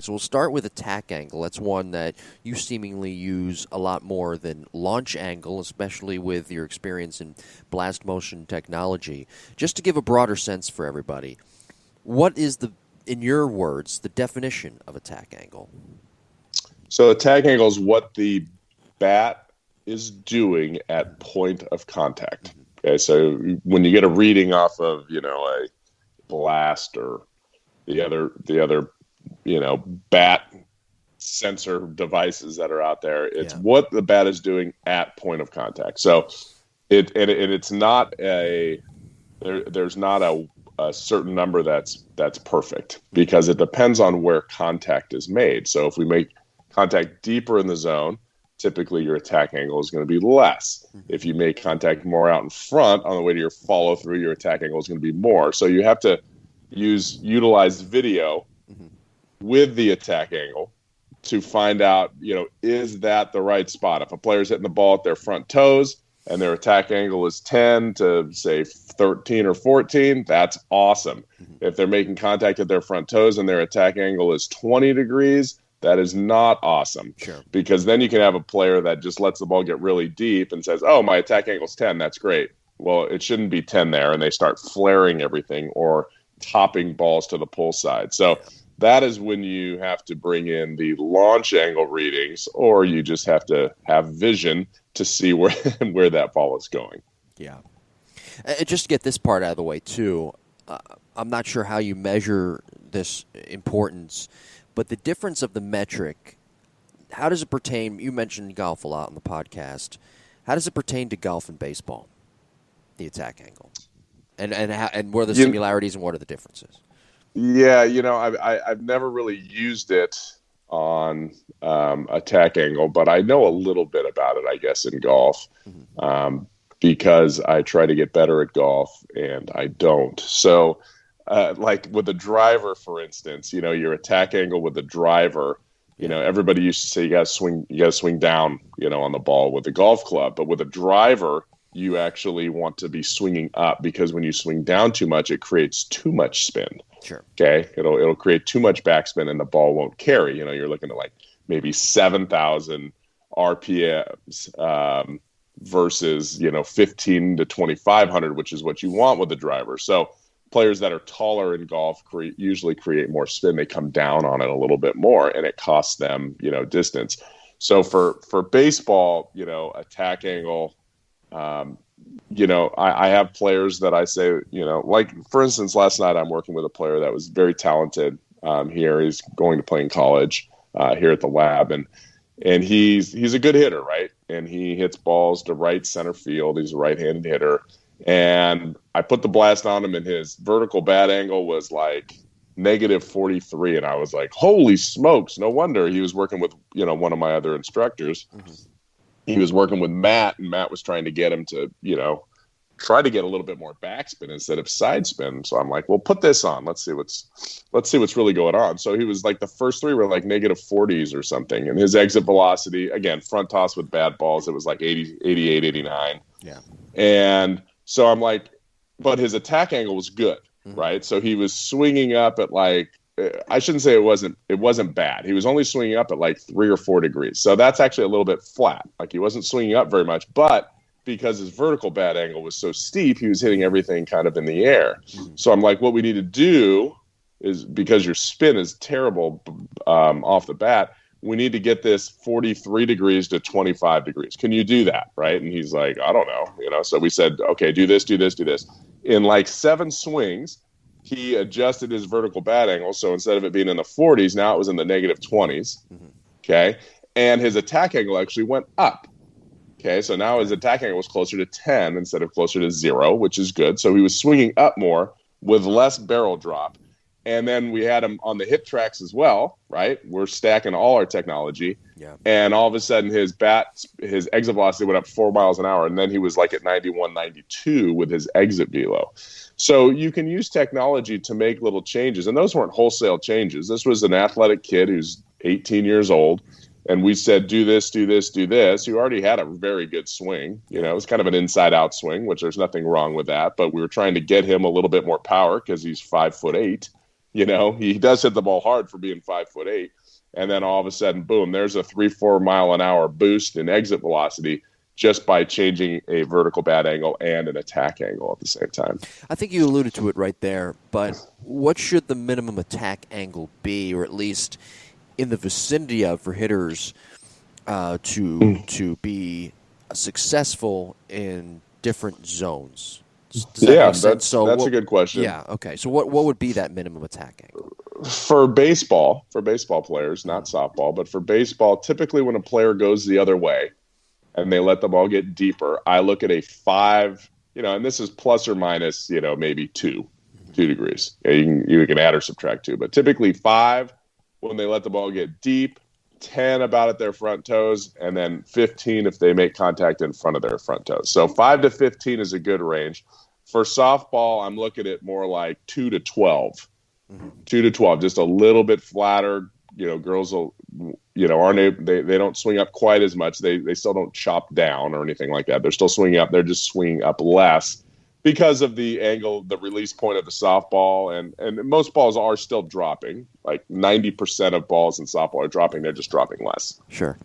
So we'll start with attack angle. That's one that you seemingly use a lot more than launch angle, especially with your experience in blast motion technology. Just to give a broader sense for everybody, what is in your words, the definition of attack angle? So attack angle is what the bat is doing at point of contact. Okay, so when you get a reading off of, a blast or the other, bat sensor devices that are out there, it's what the bat is doing at point of contact. So it's not there's not a certain number that's perfect, because it depends on where contact is made. So if we make contact deeper in the zone, typically your attack angle is going to be less. If you make contact more out in front on the way to your follow through, your attack angle is going to be more. So you have to utilize video with the attack angle to find out, is that the right spot? If a player's hitting the ball at their front toes and their attack angle is 10 to say 13 or 14, that's awesome. If they're making contact at their front toes and their attack angle is 20 degrees, that is not awesome. Sure. Because then you can have a player that just lets the ball get really deep and says, oh, my attack angle's 10, that's great. Well, it shouldn't be 10 there, and they start flaring everything or topping balls to the pull side. So that is when you have to bring in the launch angle readings, or you just have to have vision to see where that ball is going. Yeah. Just to get this part out of the way, too, I'm not sure how you measure this importance, but the difference of the metric, how does it pertain? You mentioned golf a lot on the podcast. How does it pertain to golf and baseball, the attack angle? And what are the similarities and what are the differences? Yeah, I've never really used it on attack angle, but I know a little bit about it, I guess, in golf, because I try to get better at golf and I don't. So, like with the driver, for instance, your attack angle with the driver, everybody used to say you got to swing down, on the ball with the golf club, but with a driver, you actually want to be swinging up, because when you swing down too much, it creates too much spin. Sure. Okay. It'll create too much backspin and the ball won't carry. You're looking at like maybe 7,000 RPMs versus, 15 to 2,500, which is what you want with the driver. So players that are taller in golf usually create more spin. They come down on it a little bit more, and it costs them, distance. So for baseball, attack angle, I have players that I say, like, for instance, last night I'm working with a player that was very talented here. He's going to play in college here at the lab, and he's a good hitter, right? And he hits balls to right center field. He's a right-handed hitter. And I put the blast on him, and his vertical bat angle was like negative 43. And I was like, holy smokes, no wonder. He was working with, one of my other instructors. He was working with Matt, and Matt was trying to get him to, try to get a little bit more backspin instead of side spin. So I'm like, well, put this on. Let's see what's really going on. So he was like, the first three were like negative 40s or something. And his exit velocity, again, front toss with bad balls, it was like 80, 88, 89. Yeah. And so I'm like, but his attack angle was good, right? So he was swinging up at like, I shouldn't say it wasn't bad. He was only swinging up at like 3 or 4 degrees. So that's actually a little bit flat. Like he wasn't swinging up very much, but because his vertical bat angle was so steep, he was hitting everything kind of in the air. So I'm like, what we need to do is, because your spin is terrible off the bat, we need to get this 43 degrees to 25 degrees. Can you do that? Right. And he's like, I don't know. So we said, okay, do this, do this, do this. In like 7 swings, he adjusted his vertical bat angle. So instead of it being in the 40s, now it was in the negative 20s. Okay. And his attack angle actually went up. Okay. So now his attack angle was closer to 10 instead of closer to 0, which is good. So he was swinging up more with less barrel drop. And then we had him on the hip tracks as well, right? We're stacking all our technology. Yeah. And all of a sudden his exit velocity went up 4 miles an hour. And then he was like at 91, 92 with his exit velo. So you can use technology to make little changes. And those weren't wholesale changes. This was an athletic kid who's 18 years old. And we said, do this, do this, do this. He already had a very good swing. It was kind of an inside-out swing, which there's nothing wrong with that. But we were trying to get him a little bit more power because he's 5'8". He does hit the ball hard for being 5'8", and then all of a sudden, boom, there's a 3-4 mile an hour boost in exit velocity just by changing a vertical bat angle and an attack angle at the same time. I think you alluded to it right there, but what should the minimum attack angle be, or at least in the vicinity of, for hitters to be successful in different zones? Does that make sense? That's a good question. Yeah, okay. So what would be that minimum attack angle? For baseball players, not softball, but for baseball, typically when a player goes the other way and they let the ball get deeper, I look at a 5, and this is plus or minus, maybe 2 degrees. You can add or subtract 2, but typically 5 when they let the ball get deep, 10 about at their front toes, and then 15 if they make contact in front of their front toes. So 5 to 15 is a good range. For softball, I'm looking at more like 2 to 12. 2 to 12, just a little bit flatter. Girls will, aren't they don't swing up quite as much. They still don't chop down or anything like that. They're still swinging up. They're just swinging up less because of the angle, the release point of the softball, and most balls are still dropping. Like 90% of balls in softball are dropping. They're just dropping less. Sure.